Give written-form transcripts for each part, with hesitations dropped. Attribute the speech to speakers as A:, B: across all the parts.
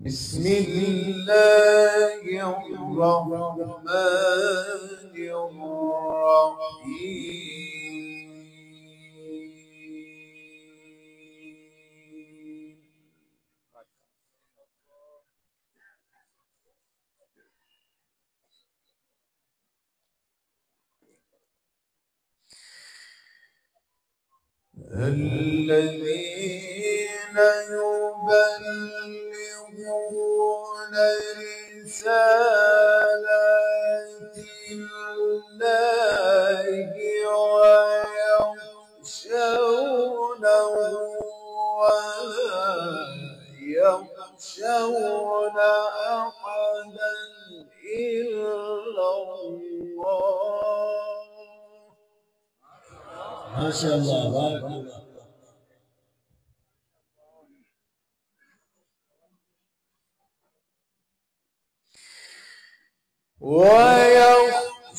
A: بسم الله الرحمن الرحيم. الذين يبلغون رسالات الله ويخشونه ولا يخشون أحدا إلا الله.
B: ما شاء الله، بارك الله.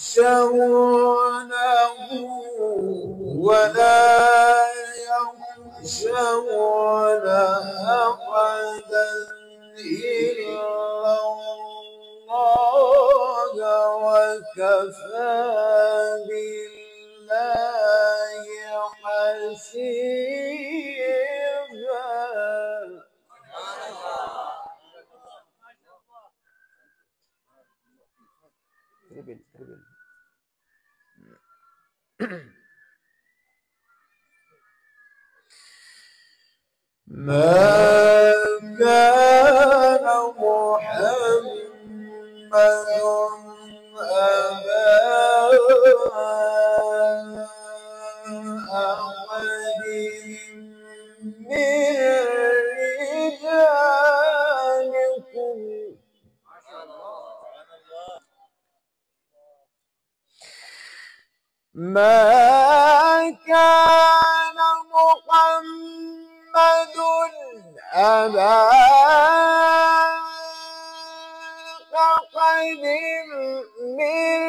A: ويخشونه ولا يخشون أحدا إلا الله وكفى بالله حسيبا. ما كان محمد أبا أحد من رجالكم ما كان محمد أبا أحد من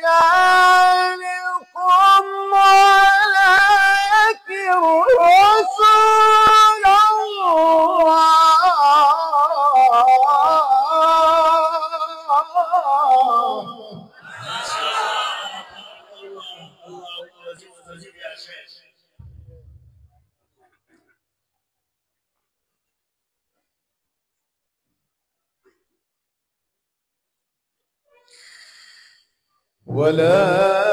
A: رجالكم ولكن رسول الله. ولا